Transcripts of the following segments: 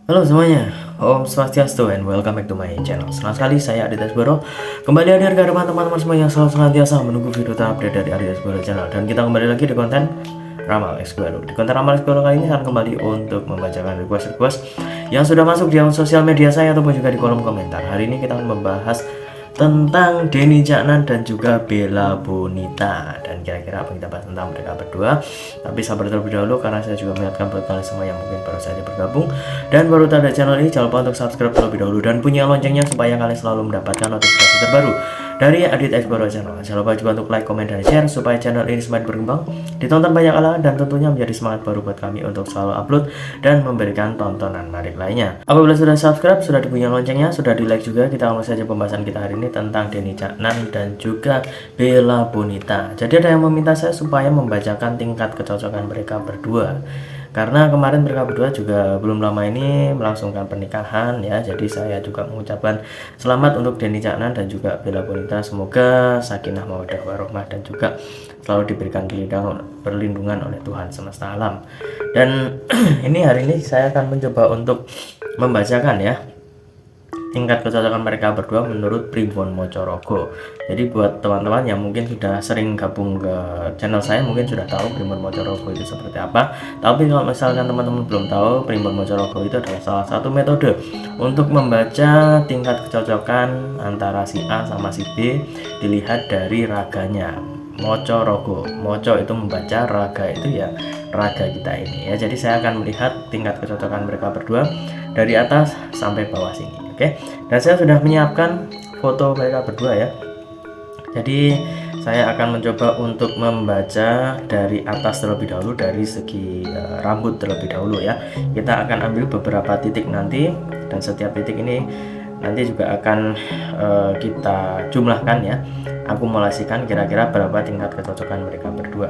Halo semuanya, Om Swastiastu and welcome back to my channel. Senang sekali saya Aditya Sboro kembali hadir ke hadapan teman-teman semua yang selalu senantiasa menunggu video terupdate dari Aditya Sboro channel. Dan kita kembali lagi di konten Ramal SQL. Di konten Ramal SQL kali ini akan kembali untuk membacakan request-request yang sudah masuk di sosial media saya ataupun juga di kolom komentar. Hari ini kita akan membahas tentang Denny Caknan dan juga Bella Bonita, dan kira-kira apa kita bahas tentang mereka berdua. Tapi sabar terlebih dahulu karena saya juga mengingatkan buat kalian semua yang mungkin baru saja bergabung dan baru tahu ada channel ini, jangan lupa untuk subscribe terlebih dahulu dan punya loncengnya supaya kalian selalu mendapatkan notifikasi terbaru dari Aditya Sboro channel. Jangan lupa juga untuk like, comment, dan share supaya channel ini semakin berkembang, ditonton banyak orang, dan tentunya menjadi semangat baru buat kami untuk selalu upload dan memberikan tontonan menarik lainnya. Apabila sudah subscribe, sudah punya loncengnya, sudah di like juga, kita langsung saja pembahasan kita hari ini tentang Denny Caknan dan juga Bella Bonita. Jadi ada yang meminta saya supaya membacakan tingkat kecocokan mereka berdua, karena kemarin mereka berdua juga belum lama ini melangsungkan pernikahan ya. Jadi saya juga mengucapkan selamat untuk Denny Caknan dan juga Bella Bonita. Semoga sakinah mawaddah warohmah dan juga selalu diberikan perlindungan oleh Tuhan semesta alam. Dan ini hari ini saya akan mencoba untuk membacakan ya tingkat kecocokan mereka berdua menurut Primbon Mocorogo. Jadi buat teman-teman yang mungkin sudah sering gabung ke channel saya mungkin sudah tahu Primbon Mocorogo itu seperti apa. Tapi kalau misalkan teman-teman belum tahu, Primbon Mocorogo itu adalah salah satu metode untuk membaca tingkat kecocokan antara si A sama si B dilihat dari raganya. Mocorogo, moco itu membaca, raga itu ya raga kita ini ya. Jadi saya akan melihat tingkat kecocokan mereka berdua dari atas sampai bawah sini. Oke, dan saya sudah menyiapkan foto mereka berdua ya. Jadi saya akan mencoba untuk membaca dari atas terlebih dahulu, dari segi rambut terlebih dahulu ya. Kita akan ambil beberapa titik nanti, dan setiap titik ini nanti juga akan kita jumlahkan ya, akumulasikan kira-kira berapa tingkat kecocokan mereka berdua.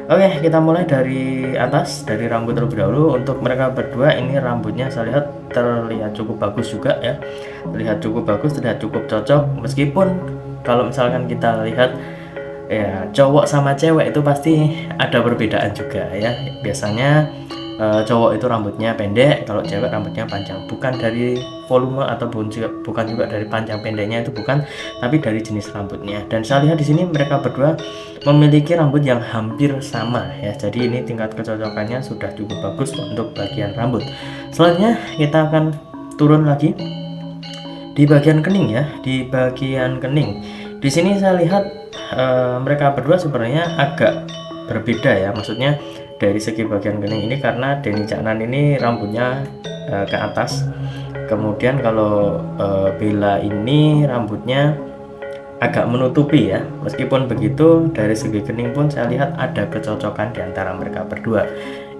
Oke, kita mulai dari atas, dari rambut terlebih dahulu. Untuk mereka berdua ini rambutnya saya lihat terlihat cukup bagus juga ya, terlihat cukup bagus, terlihat cukup cocok. Meskipun kalau misalkan kita lihat ya, cowok sama cewek itu pasti ada perbedaan juga ya. Biasanya cowok itu rambutnya pendek, kalau cewek rambutnya panjang. Bukan dari volume ataupun juga bukan juga dari panjang pendeknya, itu bukan, tapi dari jenis rambutnya. Dan saya lihat di sini mereka berdua memiliki rambut yang hampir sama ya. Jadi ini tingkat kecocokannya sudah cukup bagus untuk bagian rambut. Selanjutnya kita akan turun lagi di bagian kening ya, di bagian kening. Di sini saya lihat mereka berdua sebenarnya agak berbeda ya, maksudnya dari segi bagian kening ini, karena Denny Caknan ini rambutnya ke atas, kemudian kalau Bella ini rambutnya agak menutupi ya. Meskipun begitu, dari segi kening pun saya lihat ada kecocokan di antara mereka berdua.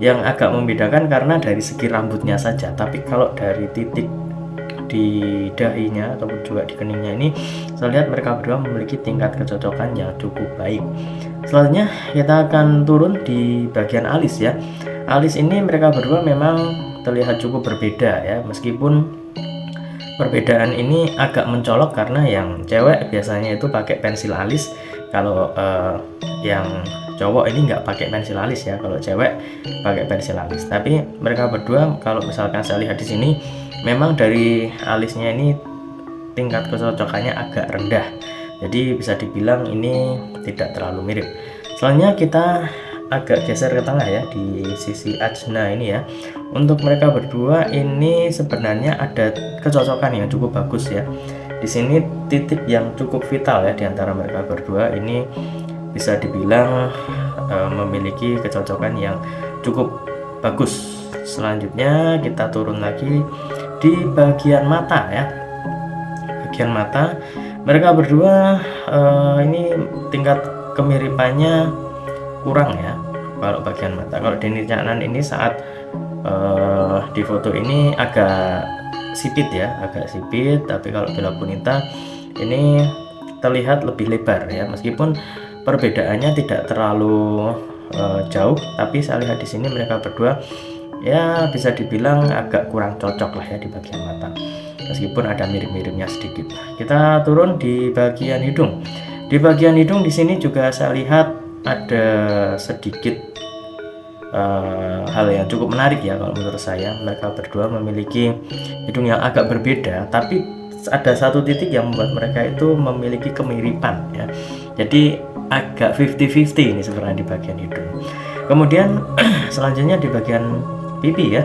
Yang agak membedakan karena dari segi rambutnya saja, tapi kalau dari titik di dahinya ataupun juga di keningnya ini, saya lihat mereka berdua memiliki tingkat kecocokan yang cukup baik. Selanjutnya kita akan turun di bagian alis ya. Alis ini mereka berdua memang terlihat cukup berbeda ya, meskipun perbedaan ini agak mencolok karena yang cewek biasanya itu pakai pensil alis, kalau yang cowok ini nggak pakai pensil alis ya, kalau cewek pakai pensil alis. Tapi mereka berdua kalau misalkan saya lihat di sini, memang dari alisnya ini tingkat kecocokannya agak rendah, jadi bisa dibilang ini tidak terlalu mirip. Selanjutnya kita agak geser ke tengah ya, di sisi ajna ini ya. Untuk mereka berdua ini sebenarnya ada kecocokan yang cukup bagus ya. Di sini titik yang cukup vital ya di antara mereka berdua ini, bisa dibilang memiliki kecocokan yang cukup bagus. Selanjutnya kita turun lagi di bagian mata ya. Bagian mata mereka berdua ini tingkat kemiripannya kurang ya. Kalau bagian mata, kalau Denny Caknan ini saat di foto ini agak sipit ya, agak sipit. Tapi kalau Bella Bonita ini terlihat lebih lebar ya, meskipun perbedaannya tidak terlalu jauh, tapi saya lihat di sini mereka berdua ya bisa dibilang agak kurang cocok lah ya di bagian mata, meskipun ada mirip-miripnya sedikit. Kita turun di bagian hidung. Di bagian hidung di sini juga saya lihat ada sedikit hal yang cukup menarik ya kalau menurut saya. Mereka berdua memiliki hidung yang agak berbeda, tapi ada satu titik yang membuat mereka itu memiliki kemiripan ya. Jadi agak 50-50 ini sebenarnya di bagian hidung. Kemudian selanjutnya di bagian pipi ya.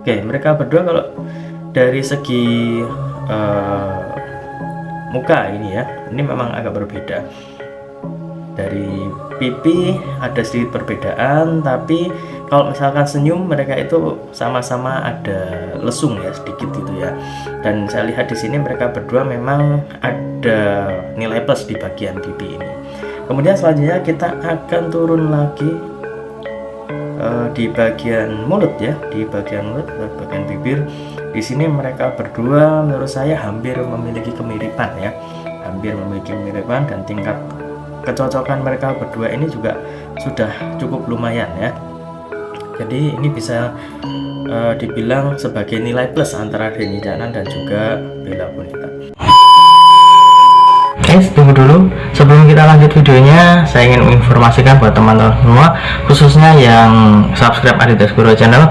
Oke, mereka berdua kalau dari segi muka ini ya, ini memang agak berbeda. Dari pipi ada sedikit perbedaan, tapi kalau misalkan senyum mereka itu sama-sama ada lesung ya sedikit gitu ya. Dan saya lihat di sini mereka berdua memang ada nilai plus di bagian pipi ini. Kemudian selanjutnya kita akan turun lagi di bagian mulut ya, di bagian mulut, bagian bibir. Di sini mereka berdua menurut saya hampir memiliki kemiripan ya, hampir memiliki kemiripan, dan tingkat kecocokan mereka berdua ini juga sudah cukup lumayan ya. Jadi ini bisa dibilang sebagai nilai plus antara Denny Caknan dan juga Bella Bonita. Guys, tunggu dulu. Sebelum kita lanjut videonya, saya ingin menginformasikan buat teman-teman semua, khususnya yang subscribe Adidas Guru channel,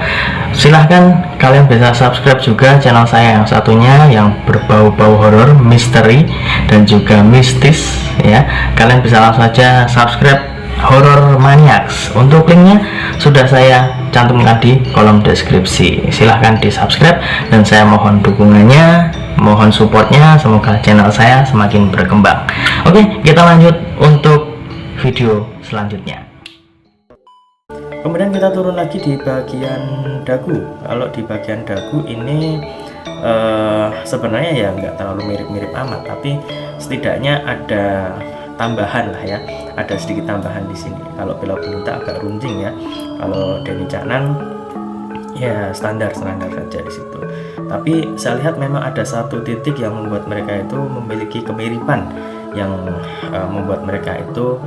silahkan kalian bisa subscribe juga channel saya yang satunya yang berbau-bau horor, misteri, dan juga mistis ya. Kalian bisa langsung saja subscribe Horror Maniacs. Untuk linknya sudah saya cantumkan di kolom deskripsi. Silahkan di subscribe dan saya mohon dukungannya, mohon supportnya, semoga channel saya semakin berkembang. Oke, kita lanjut untuk video selanjutnya. Kemudian kita turun lagi di bagian dagu. Kalau di bagian dagu ini sebenarnya ya nggak terlalu mirip-mirip amat, tapi setidaknya ada tambahan lah ya, ada sedikit tambahan di sini. Kalau Bella Bonita agak runcing ya, kalau Denny Caknan ya standar saja di situ. Tapi saya lihat memang ada satu titik yang membuat mereka itu memiliki kemiripan, yang membuat mereka itu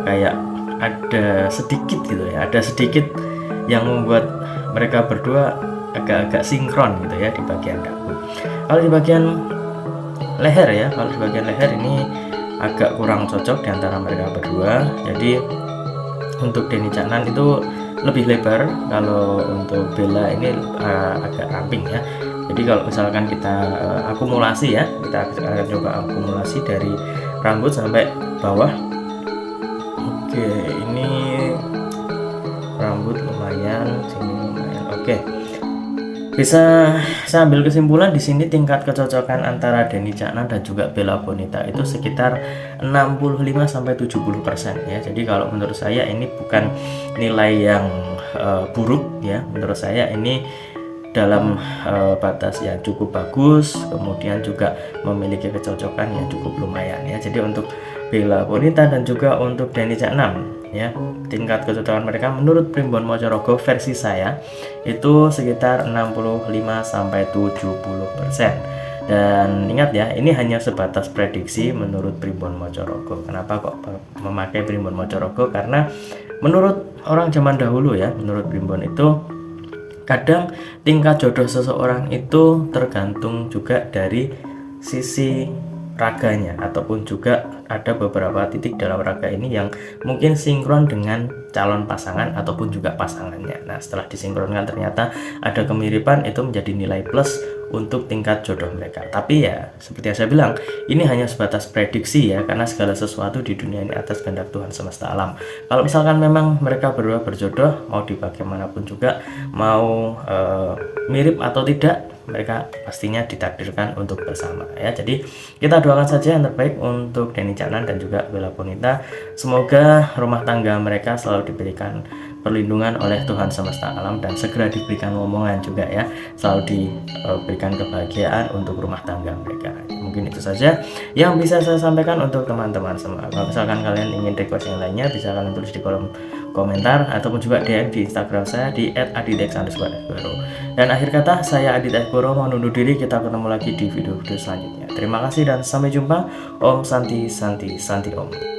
kayak ada sedikit gitu ya, ada sedikit yang membuat mereka berdua agak-agak sinkron gitu ya di bagian dagu. Kalau di bagian leher ya, kalau di bagian leher ini agak kurang cocok di antara mereka berdua. Jadi untuk Denny Caknan itu lebih lebar, kalau untuk Bella ini agak ramping ya. Jadi kalau misalkan kita akumulasi ya, kita akan coba akumulasi dari rambut sampai bawah. Oke, ini rambut lumayan, sini lumayan. Oke, bisa saya ambil kesimpulan di sini tingkat kecocokan antara Denny Caknan dan juga Bella Bonita itu sekitar 65-70% ya. Jadi kalau menurut saya ini bukan nilai yang buruk ya. Menurut saya ini dalam batas yang cukup bagus, kemudian juga memiliki kecocokan yang cukup lumayan ya. Jadi untuk Bella Bonita dan juga untuk Denny Caknan ya, tingkat kecocokan mereka menurut Primbon Mocorogo versi saya itu sekitar 65-70%. Dan ingat ya, ini hanya sebatas prediksi menurut Primbon Mocorogo. Kenapa kok memakai Primbon Mocorogo? Karena menurut orang zaman dahulu ya, menurut Primbon itu kadang tingkat jodoh seseorang itu tergantung juga dari sisi raganya, ataupun juga ada beberapa titik dalam raga ini yang mungkin sinkron dengan calon pasangan ataupun juga pasangannya. Nah, setelah disinkronkan ternyata ada kemiripan, itu menjadi nilai plus untuk tingkat jodoh mereka. Tapi ya seperti yang saya bilang, ini hanya sebatas prediksi ya, karena segala sesuatu di dunia ini atas kehendak Tuhan semesta alam. Kalau misalkan memang mereka berdua berjodoh, mau bagaimanapun juga, mau mirip atau tidak, mereka pastinya ditakdirkan untuk bersama ya. Jadi kita doakan saja yang terbaik untuk Denny Caknan dan juga Bella Bonita. Semoga rumah tangga mereka selalu diberikan perlindungan oleh Tuhan semesta alam dan segera diberikan omongan juga ya, selalu diberikan kebahagiaan untuk rumah tangga mereka. Mungkin itu saja yang bisa saya sampaikan untuk teman-teman semua. Kalau misalkan kalian ingin request yang lainnya, bisa kalian tulis di kolom komentar ataupun juga DM di Instagram saya di @adidex_. Dan akhir kata, saya Adit Ekboro mau undur diri. Kita ketemu lagi di video-video selanjutnya. Terima kasih dan sampai jumpa. Om Santi Santi Santi Om.